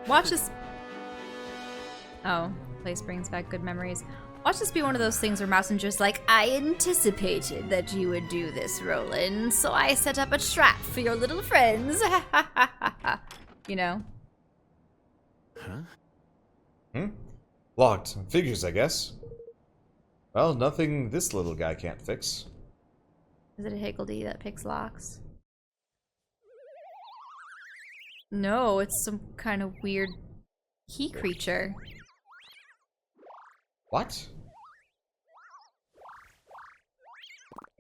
Watch this. Oh, place brings back good memories. Watch this be one of those things where Mausinger's like, I anticipated that you would do this, Roland, so I set up a trap for your little friends. You know? Huh? Locked. Figures, I guess. Well, nothing this little guy can't fix. Is it a higgledy that picks locks? No, it's some kind of weird key creature. What?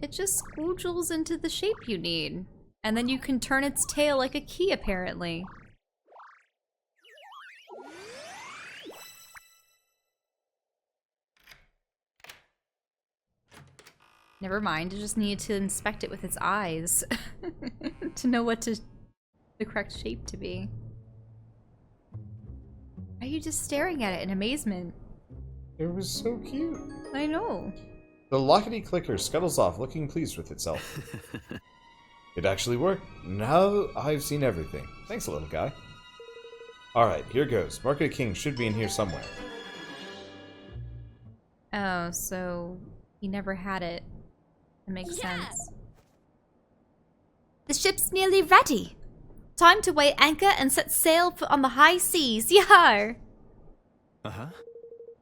It just squoogles into the shape you need. And then you can turn its tail like a key, apparently. Never mind, I just needed to inspect it with its eyes. To know what the correct shape to be. Are you just staring at it in amazement? It was so cute. I know. The lockety clicker scuttles off, looking pleased with itself. It actually worked. Now I've seen everything. Thanks, little guy. Alright, here goes. Market King should be in here somewhere. Oh, so he never had it. That makes sense. The ship's nearly ready. Time to weigh anchor and set sail on the high seas. Yar! Uh-huh.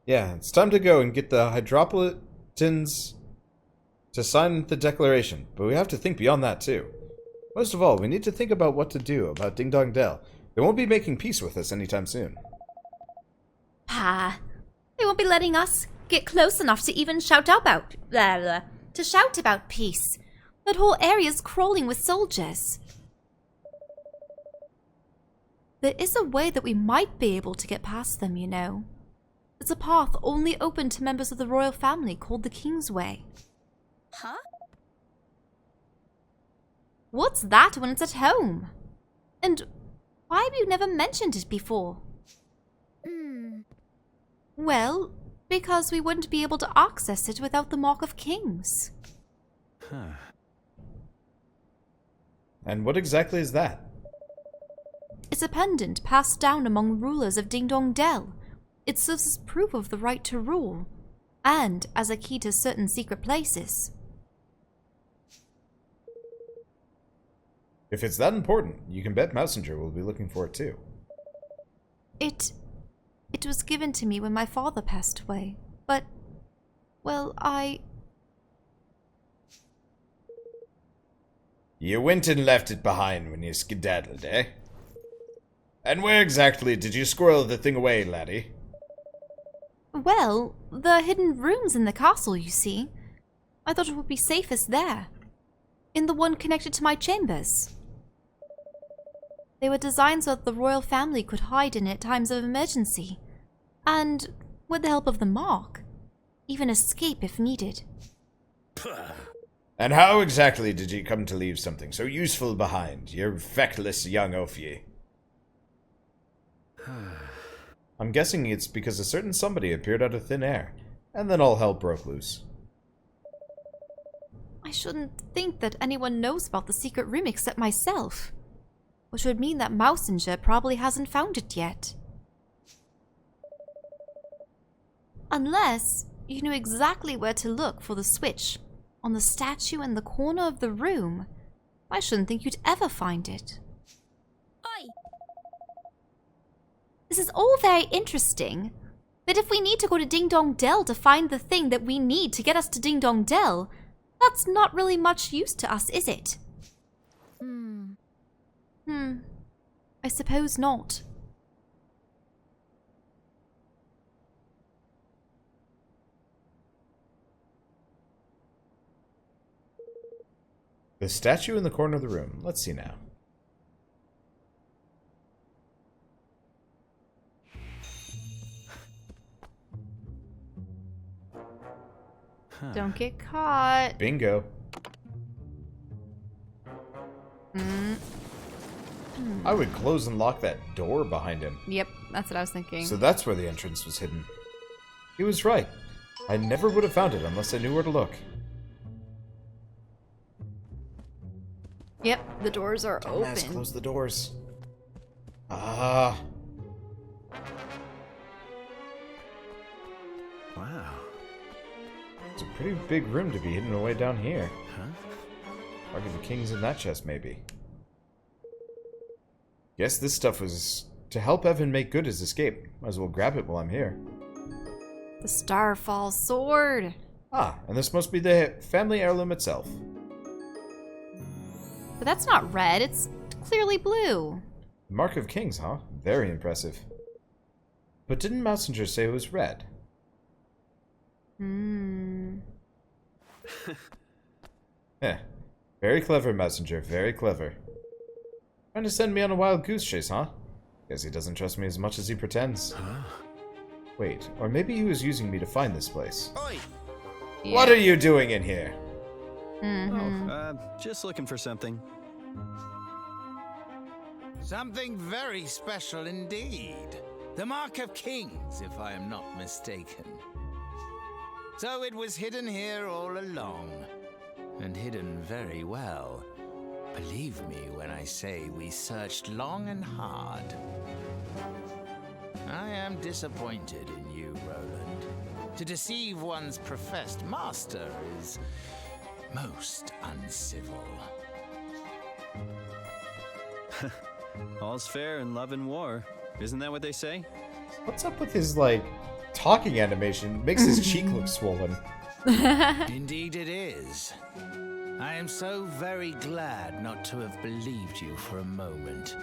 Yeah, it's time to go and get the Hydropolitans to sign the declaration. But we have to think beyond that, too. Most of all, we need to think about what to do about Ding Dong Dell. They won't be making peace with us anytime soon. Ah, they won't be letting us get close enough to even shout about peace. That whole area's crawling with soldiers. There is a way that we might be able to get past them, you know. It's a path only open to members of the royal family called the King's Way. Huh? What's that when it's at home? And why have you never mentioned it before? Well, because we wouldn't be able to access it without the Mark of Kings. Huh. And what exactly is that? It's a pendant passed down among rulers of Ding Dong Dell. It serves as proof of the right to rule, and as a key to certain secret places. If it's that important, you can bet Mausinger will be looking for it too. It was given to me when my father passed away, but, well, You went and left it behind when you skedaddled, eh? And where exactly did you squirrel the thing away, laddie? Well, the hidden rooms in the castle, you see. I thought it would be safest there. In the one connected to my chambers. They were designed so that the royal family could hide in it at times of emergency. And, with the help of the Mark, even escape if needed. And how exactly did you come to leave something so useful behind, you feckless young Ophier? I'm guessing it's because a certain somebody appeared out of thin air, and then all hell broke loose. I shouldn't think that anyone knows about the secret room except myself. Which would mean that Mausinger probably hasn't found it yet. Unless you knew exactly where to look for the switch on the statue in the corner of the room, I shouldn't think you'd ever find it. Oi! This is all very interesting, but if we need to go to Ding Dong Dell to find the thing that we need to get us to Ding Dong Dell, that's not really much use to us, is it? I suppose not. The statue in the corner of the room. Let's see now. Don't get caught. Bingo. I would close and lock that door behind him. Yep, that's what I was thinking. So that's where the entrance was hidden. He was right. I never would have found it unless I knew where to look. Yep, the doors are Dumbass, open. close the doors. Ah. It's a pretty big room to be hidden away down here. Huh? Mark of the King's in that chest, maybe. Guess this stuff was to help Evan make good his escape. Might as well grab it while I'm here. The Starfall sword. Ah, and this must be the family heirloom itself. But that's not red, it's clearly blue. Mark of Kings, huh? Very impressive. But didn't Mausinger say it was red? Eh. Very clever, Mausinger. Very clever. Trying to send me on a wild goose chase, huh? Guess he doesn't trust me as much as he pretends. Wait, or maybe he was using me to find this place. Oi! Yeah. What are you doing in here? Just looking for something. Something very special indeed. The Mark of Kings, if I am not mistaken. So it was hidden here all along. And hidden very well. Believe me when I say we searched long and hard. I am disappointed in you, Roland. To deceive one's professed master is most uncivil. All's fair in love and war. Isn't that what they say? What's up with his, like, talking animation? Makes his cheek look swollen. Indeed it is. I am so very glad not to have believed you for a moment.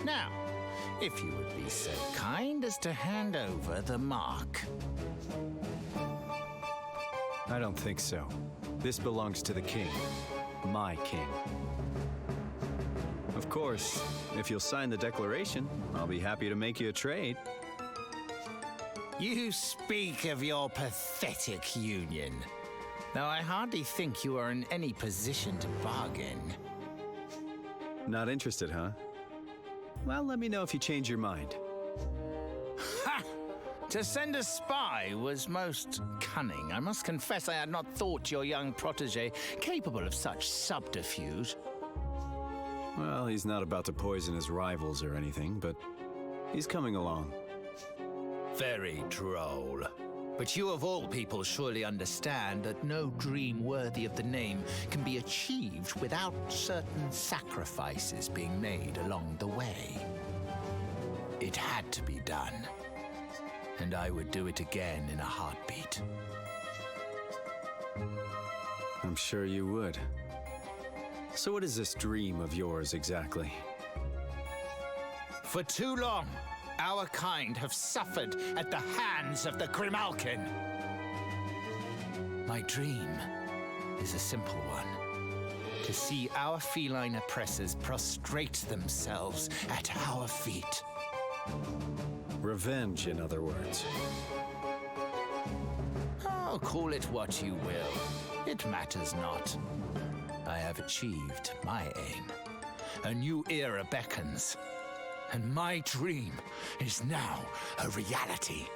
Now, if you would be so kind as to hand over the mark. I don't think so. This belongs to the king. My king. Of course, if you'll sign the declaration, I'll be happy to make you a trade. You speak of your pathetic union. Though I hardly think you are in any position to bargain. Not interested, huh? Well, let me know if you change your mind. Ha! To send a spy was most cunning. I must confess I had not thought your young protege capable of such subterfuge. Well, he's not about to poison his rivals or anything, but he's coming along. Very droll. But you of all people surely understand that no dream worthy of the name can be achieved without certain sacrifices being made along the way. It had to be done. And I would do it again in a heartbeat. I'm sure you would. So what is this dream of yours exactly? For too long, our kind have suffered at the hands of the Grimalkin. My dream is a simple one. To see our feline oppressors prostrate themselves at our feet. Revenge, in other words. Oh, call it what you will. It matters not. I have achieved my aim. A new era beckons. And my dream is now a reality.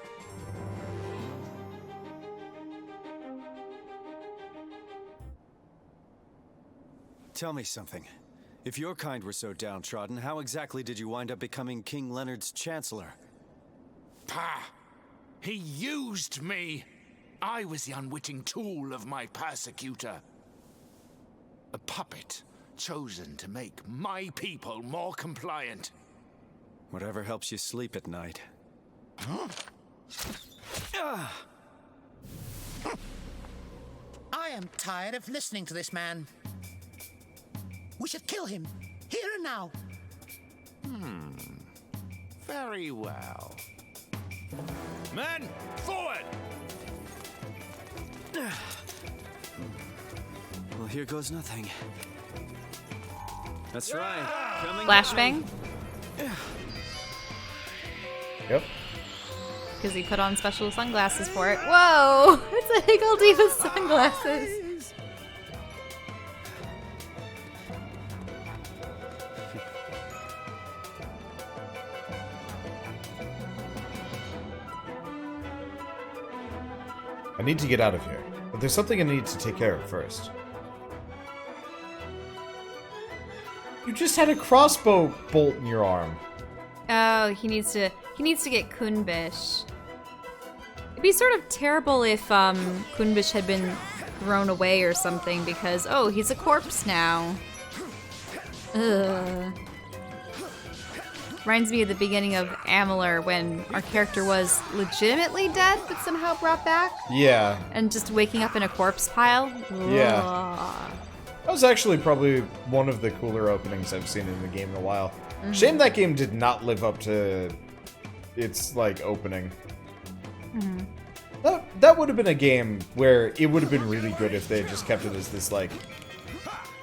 Tell me something. If your kind were so downtrodden, how exactly did you wind up becoming King Leonard's chancellor? Pah! He used me! I was the unwitting tool of my persecutor. A puppet chosen to make my people more compliant. Whatever helps you sleep at night. I am tired of listening to this man. We should kill him, here and now. Very well. Men, forward! Well, here goes nothing. That's right. Coming. Flashbang? Yep. Because he put on special sunglasses for it. Whoa! It's a Higgledy with sunglasses. I need to get out of here, but there's something I need to take care of first. You just had a crossbow bolt in your arm. Oh, he needs to get Kunbish. It'd be sort of terrible if Kunbish had been thrown away or something because, oh, he's a corpse now. Ugh. Reminds me of the beginning of Amalur when our character was legitimately dead but somehow brought back. Yeah. And just waking up in a corpse pile. Yeah. Ugh. That was actually probably one of the cooler openings I've seen in the game in a while. Shame that game did not live up to its, like, opening. That would have been a game where it would have been really good if they had just kept it as this, like,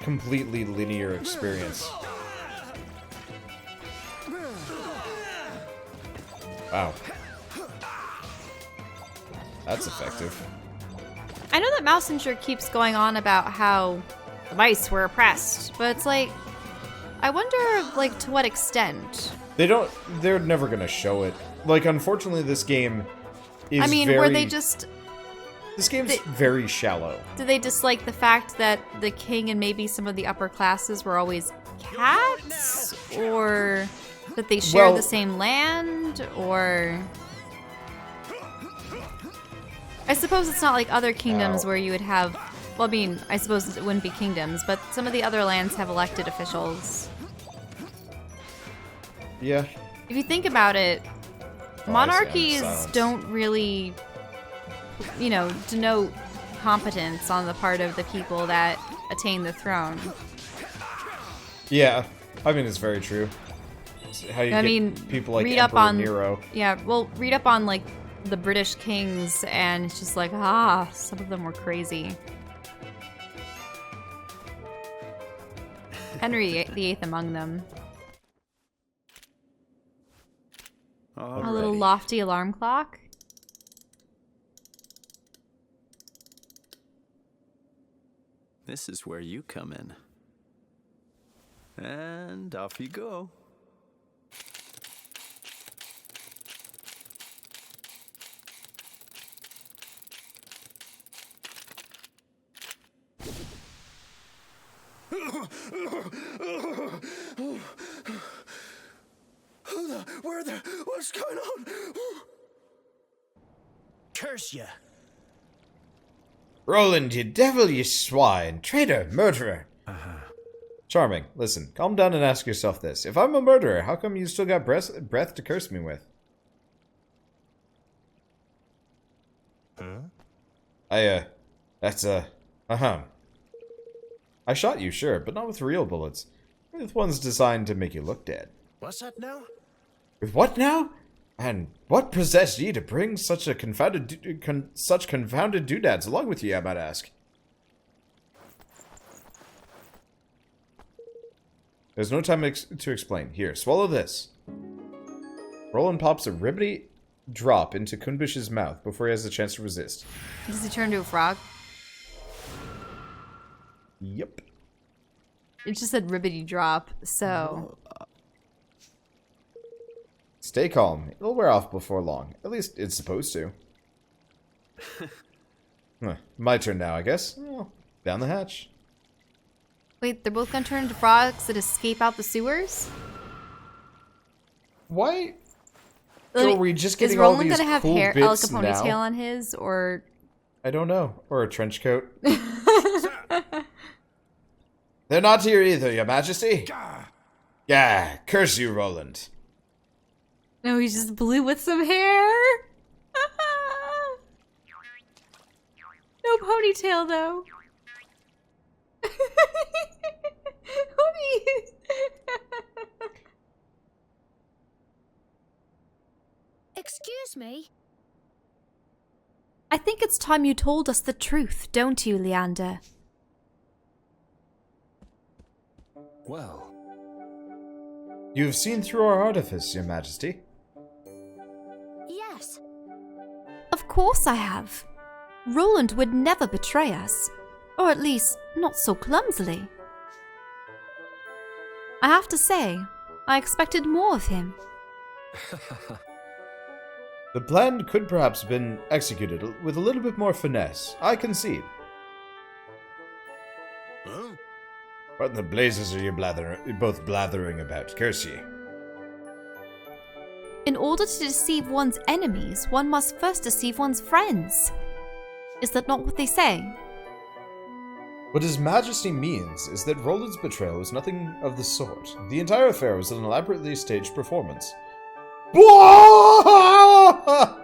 completely linear experience. Wow. That's effective. I know that Mausinger keeps going on about how the mice were oppressed, but it's like, I wonder, like, to what extent? They're never gonna show it. Like, unfortunately, this game is were they just... This game's very shallow. Do they dislike the fact that the king and maybe some of the upper classes were always cats? Or that they share the same land? Or... I suppose it's not like other kingdoms where you would have... Well, I mean, I suppose it wouldn't be kingdoms, but some of the other lands have elected officials. Yeah. If you think about it, monarchies don't really, you know, denote competence on the part of the people that attain the throne. Yeah. I mean, it's very true. It's how you get people like read Emperor up on Nero. Yeah, well, read up on, like, the British kings, and it's just like, some of them were crazy. Henry VIII among them. A little lofty alarm clock. This is where you come in. And off you go. What's going on? Curse ya. Roland, you devil, you swine, traitor, murderer. Charming. Listen, calm down and ask yourself this. If I'm a murderer, how come you still got breath to curse me with? I shot you, sure, but not with real bullets. With ones designed to make you look dead. What's that now? With what now? And what possessed ye to bring such a such confounded doodads along with ye, I might ask? There's no time to explain. Here, swallow this. Roland pops a ribbity drop into Kunbish's mouth before he has a chance to resist. Does he turn into a frog? Yep. It just said ribbity drop, so... Stay calm. It'll wear off before long. At least it's supposed to. My turn now, I guess. Well, down the hatch. Wait, they're both gonna turn into frogs that escape out the sewers? Why? So are we just getting is all Roland these gonna have cool hair, bits like a ponytail now? on his, or... I don't know. Or a trench coat. They're not here either, your majesty. Gah, curse you, Roland. No, he's just blue with some hair. No ponytail, though. What are you... Excuse me? I think it's time you told us the truth, don't you, Leander? Well, You have seen through our artifice, your majesty. Yes. Of course I have. Roland would never betray us. Or at least, not so clumsily. I have to say, I expected more of him. The plan could perhaps have been executed with a little bit more finesse, I concede. Huh? What in the blazes are you both blathering about? Curse ye. In order to deceive one's enemies, one must first deceive one's friends. Is that not what they say? What His Majesty means is that Roland's betrayal was nothing of the sort. The entire affair was an elaborately staged performance.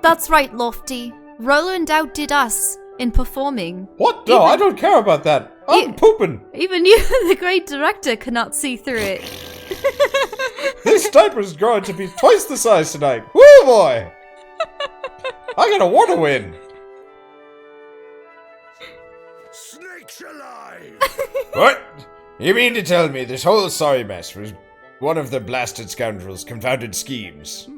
That's right, Lofty. Roland outdid us in performing. What? No, I don't care about that. I'm pooping. Even you, the great director, cannot see through it. This diaper's growing to be twice the size tonight. Woo boy! I got a war to win. Snakes alive! What? You mean to tell me this whole sorry mess was one of the blasted scoundrels' confounded schemes?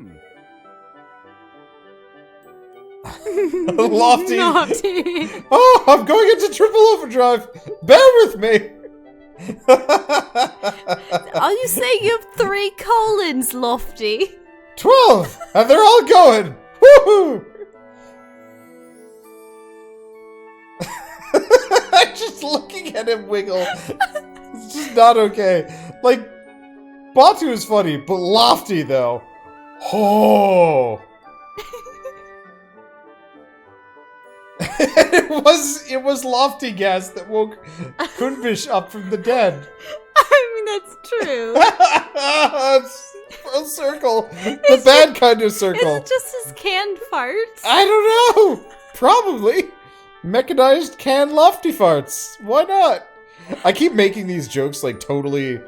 Lofty. Naughty. Oh, I'm going into triple overdrive. Bear with me. Are you saying you have 3 colons, Lofty? 12, and they're all going. Woohoo! I'm just looking at him wiggle. It's just not okay. Like, Batu is funny, but Lofty though. Oh. It was Lofty gas that woke Kunbish up from the dead. I mean, that's true. It's full circle. The bad kind of circle. Is it just his canned farts? I don't know. Probably. Mechanized canned Lofty farts. Why not? I keep making these jokes totally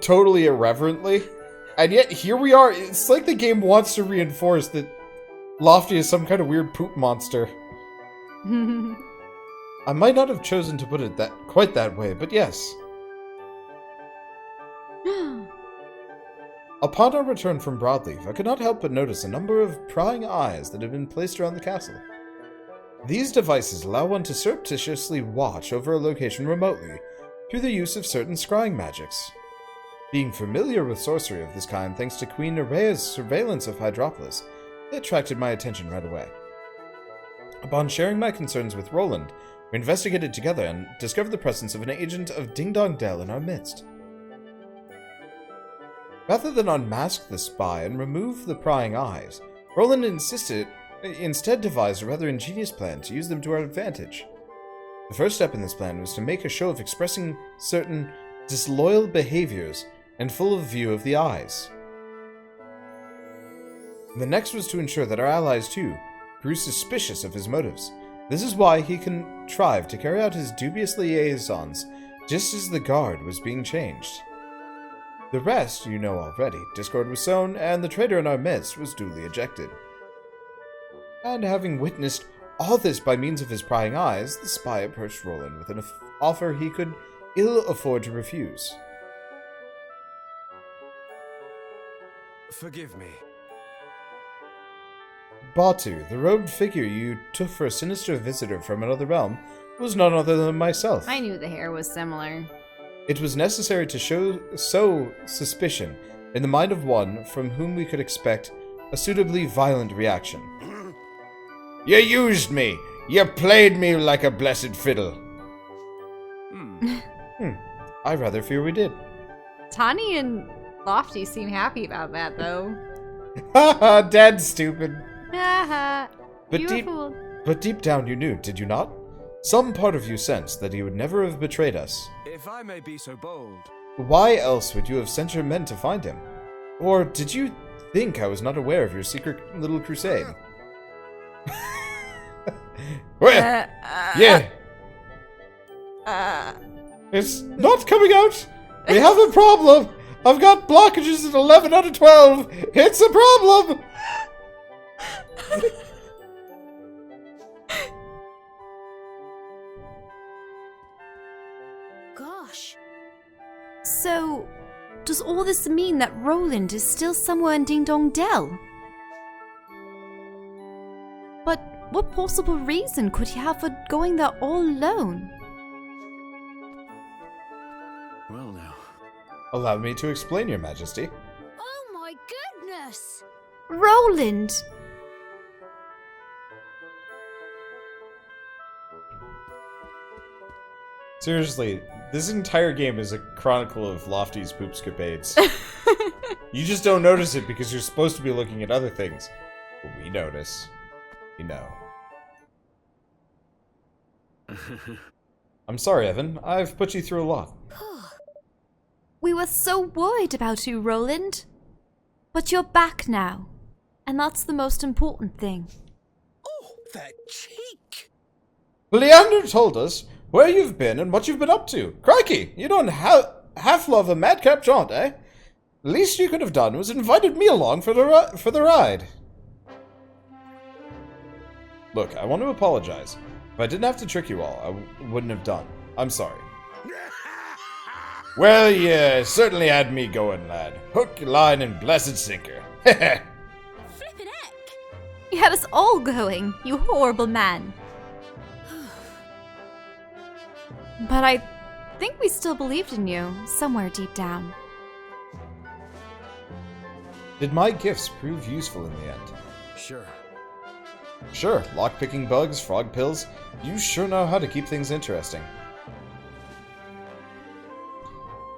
irreverently. And yet here we are. It's like the game wants to reinforce that Lofty is some kind of weird poop monster. I might not have chosen to put it quite that way, but yes. Upon our return from Broadleaf, I could not help but notice a number of prying eyes that had been placed around the castle. These devices allow one to surreptitiously watch over a location remotely through the use of certain scrying magics. Being familiar with sorcery of this kind thanks to Queen Nerea's surveillance of Hydropolis, it attracted my attention right away. Upon sharing my concerns with Roland, we investigated together and discovered the presence of an agent of Ding Dong Dell in our midst. Rather than unmask the spy and remove the prying eyes, Roland instead devised a rather ingenious plan to use them to our advantage. The first step in this plan was to make a show of expressing certain disloyal behaviors in full view of the eyes. The next was to ensure that our allies, too, grew suspicious of his motives. This is why he contrived to carry out his dubious liaisons just as the guard was being changed. The rest you know already. Discord was sown, and the traitor in our midst was duly ejected. And having witnessed all this by means of his prying eyes, the spy approached Roland with an offer he could ill afford to refuse. Forgive me. Batu, the robed figure you took for a sinister visitor from another realm, was none other than myself. I knew the hair was similar. It was necessary to sow suspicion in the mind of one from whom we could expect a suitably violent reaction. You used me! You played me like a blessed fiddle! I rather fear we did. Tani and Lofty seem happy about that, though. Haha, Dad's stupid. Haha. But but deep down you knew, did you not? Some part of you sensed that he would never have betrayed us. If I may be so bold. Why else would you have sent your men to find him? Or did you think I was not aware of your secret little crusade? Well, yeah. It's not coming out. We have a problem. I've got blockages at 11 out of 12. It's a problem. Gosh. So, does all this mean that Roland is still somewhere in Ding Dong Dell? But what possible reason could he have for going there all alone? Well now. Allow me to explain, Your Majesty. Oh my goodness! Roland! Seriously, This entire game is a chronicle of Lofty's poopscapades. You just don't notice it because you're supposed to be looking at other things. But we notice. We know. I'm sorry, Evan. I've put you through a lot. We were so worried about you, Roland. But you're back now. And that's the most important thing. Oh, that cheek! Leander told us where you've been and what you've been up to. Crikey, you don't half love a madcap jaunt, eh? The least you could have done was invited me along for the ride. Look, I want to apologize. If I didn't have to trick you all, I wouldn't have done. I'm sorry. Well, you certainly had me going, lad. Hook, line, and blessed sinker. Flippin' heck! You had us all going, you horrible man. But I think we still believed in you, somewhere deep down. Did my gifts prove useful in the end? Sure. Sure, lockpicking bugs, frog pills. You sure know how to keep things interesting.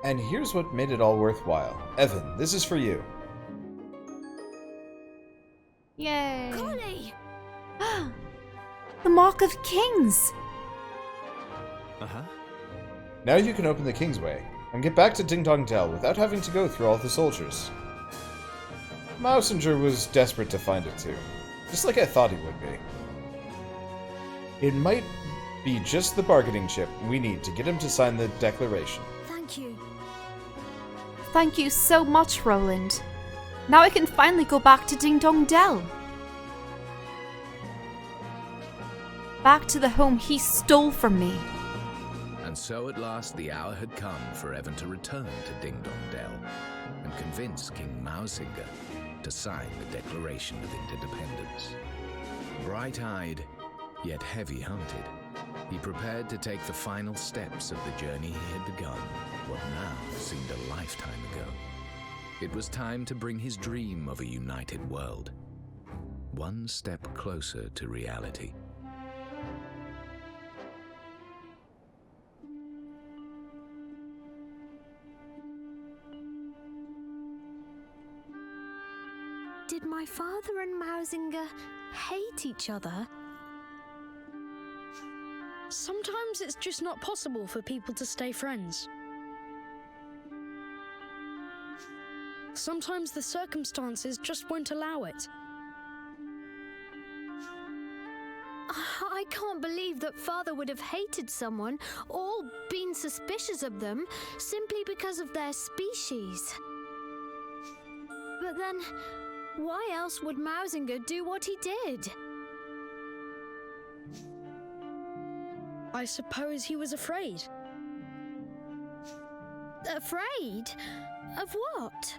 And here's what made it all worthwhile. Evan, this is for you. Yay. Kuni! The Mark of Kings! Uh-huh. Now you can open the Kingsway and get back to Ding Dong Dell without having to go through all the soldiers. Mausinger was desperate to find it too, just like I thought he would be. It might be just the bargaining chip we need to get him to sign the declaration. Thank you. Thank you so much, Roland. Now I can finally go back to Ding Dong Dell. Back to the home he stole from me. And so at last the hour had come for Evan to return to Ding Dong Dell and convince King Mausinger to sign the Declaration of Independence. Bright-eyed, yet heavy-hearted, he prepared to take the final steps of the journey he had begun, what now seemed a lifetime ago. It was time to bring his dream of a united world one step closer to reality. Did my father and Mausinger hate each other? Sometimes it's just not possible for people to stay friends. Sometimes the circumstances just won't allow it. I can't believe that father would have hated someone or been suspicious of them simply because of their species. But then, why else would Mausinger do what he did? I suppose he was afraid. Afraid? Of what?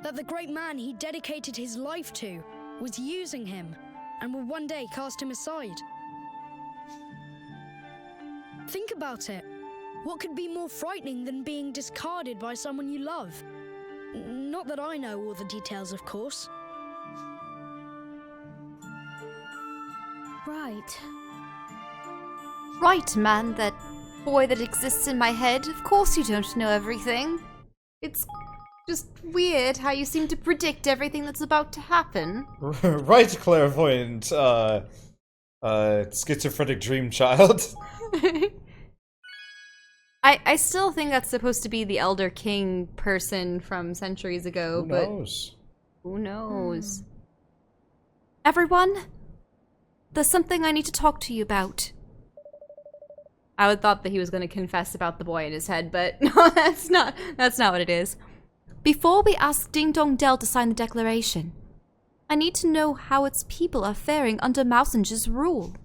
That the great man he dedicated his life to was using him and would one day cast him aside. Think about it. What could be more frightening than being discarded by someone you love? Not that I know all the details, of course. Right. Right, man, that boy that exists in my head. Of course you don't know everything. It's just weird how you seem to predict everything that's about to happen. Right, clairvoyant, schizophrenic dream child. I still think that's supposed to be the Elder King person from centuries ago, Who knows? Who knows? Everyone, there's something I need to talk to you about. I would thought that he was going to confess about the boy in his head, but no, that's not what it is. Before we ask Ding Dong Dell to sign the declaration, I need to know how its people are faring under Mausinger's rule.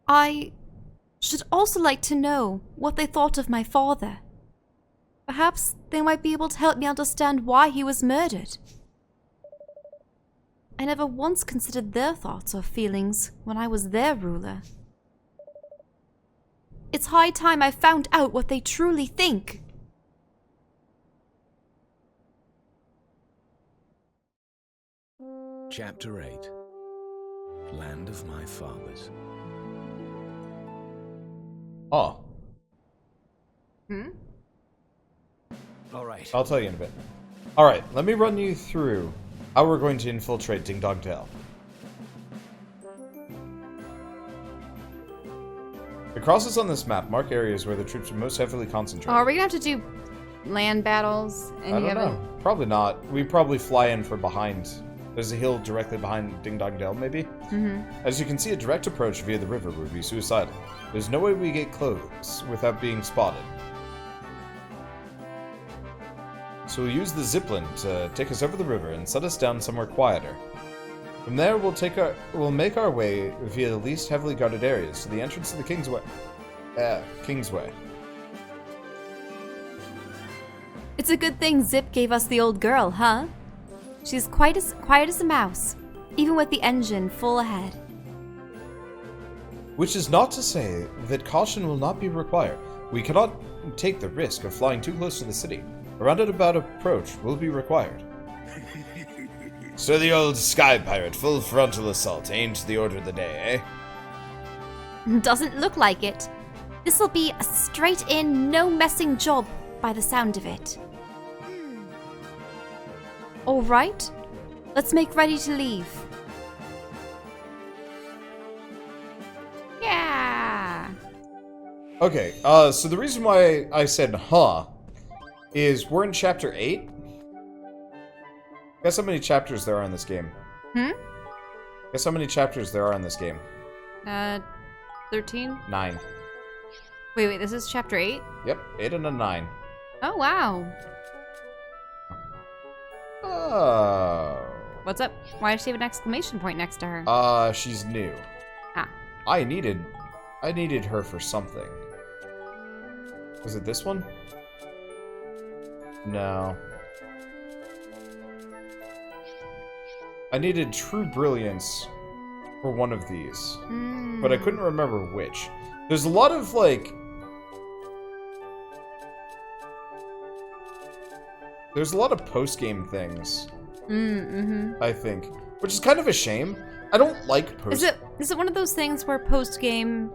I should also like to know what they thought of my father. Perhaps they might be able to help me understand why he was murdered. I never once considered their thoughts or feelings when I was their ruler. It's high time I found out what they truly think. Chapter 8. Land of My Fathers. Oh. All right. I'll tell you in a bit. Alright, let me run you through how we're going to infiltrate Ding Dong Dell. The crosses on this map mark areas where the troops are most heavily concentrated. Oh, are we gonna have to do land battles? And I don't know. Probably not. We probably fly in from behind. There's a hill directly behind Ding Dong Dell, maybe? As you can see, a direct approach via the river would be suicidal. There's no way we get close without being spotted. So we'll use the zipline to take us over the river and set us down somewhere quieter. From there, we'll make our way via the least heavily guarded areas to the entrance to the Kingsway. Kingsway. It's a good thing Zip gave us the old girl, huh? She's quiet as a mouse, even with the engine full ahead. Which is not to say that caution will not be required. We cannot take the risk of flying too close to the city. A roundabout approach will be required. So the old sky pirate full frontal assault ain't the order of the day, eh? Doesn't look like it. This'll be a straight-in, no-messing job by the sound of it. All right, let's make ready to leave. Yeah. Okay, so the reason why I said huh is we're in chapter 8. Guess how many chapters there are in this game? Guess how many chapters there are in this game? 13? 9. Wait, this is chapter 8? Yep, 8 and a 9. Oh, wow. Oh. What's up? Why does she have an exclamation point next to her? She's new. Ah. I needed her for something. Was it this one? No. I needed true brilliance for one of these. But I couldn't remember which. There's a lot of, like... There's a lot of post-game things. I think. Which is kind of a shame. I don't like post... Is it one of those things where post-game...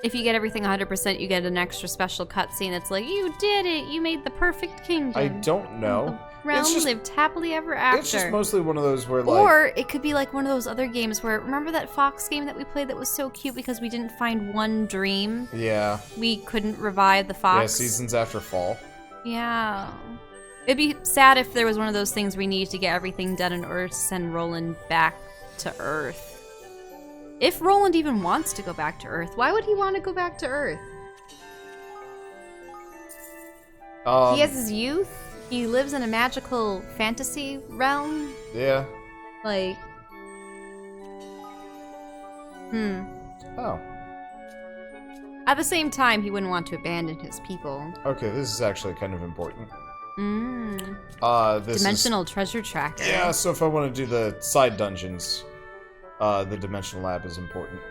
If you get everything 100%, you get an extra special cutscene that's like, you did it! You made the perfect kingdom! I don't know. The realm lived happily ever after. It's just mostly one of those where, like... Or it could be like one of those other games where... Remember that Fox game that we played that was so cute because we didn't find one dream? Yeah. We couldn't revive the fox? Yeah, seasons after fall. Yeah. It'd be sad if there was one of those things we needed to get everything done in Earth to send Roland back to Earth. If Roland even wants to go back to Earth, why would he want to go back to Earth? He has his youth. He lives in a magical fantasy realm. Yeah. Like... Oh. At the same time, he wouldn't want to abandon his people. Okay, this is actually kind of important. This Dimensional treasure tracker. Yeah, so if I want to do the side dungeons, the dimensional lab is important.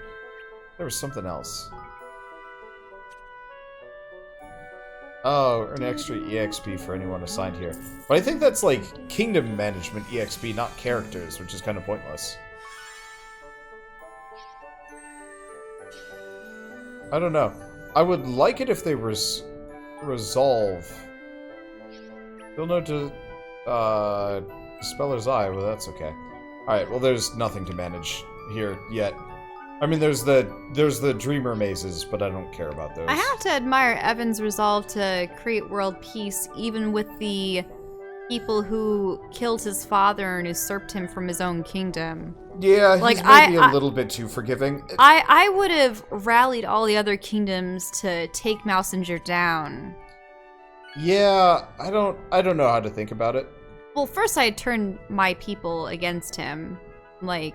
There was something else. Oh, an extra EXP for anyone assigned here. But I think that's like kingdom management EXP, not characters, which is kind of pointless. I don't know. I would like it if they resolve. You'll know to Speller's Eye, well that's okay. Alright, well there's nothing to manage here yet. I mean there's the Dreamer mazes, but I don't care about those. I have to admire Evan's resolve to create world peace even with the people who killed his father and usurped him from his own kingdom. Yeah, he's like, maybe a little bit too forgiving. I would have rallied all the other kingdoms to take Mausinger down. Yeah, I don't know how to think about it. Well, first I turned my people against him. Like,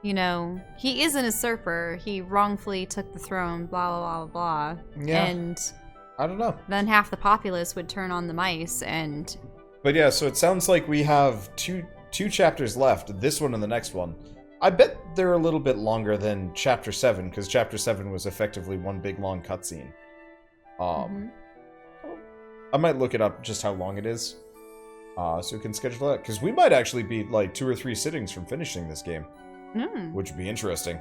you know, he is an usurper. He wrongfully took the throne, blah, blah, blah, blah. Yeah. And I don't know. then half the populace would turn on the mice and... But yeah, so it sounds like we have two chapters left, this one and the next one. I bet they're a little bit longer than Chapter 7, because Chapter 7 was effectively one big long cutscene. I might look it up just how long it is, so we can schedule that, because we might actually be like 2 or 3 sittings from finishing this game, which would be interesting.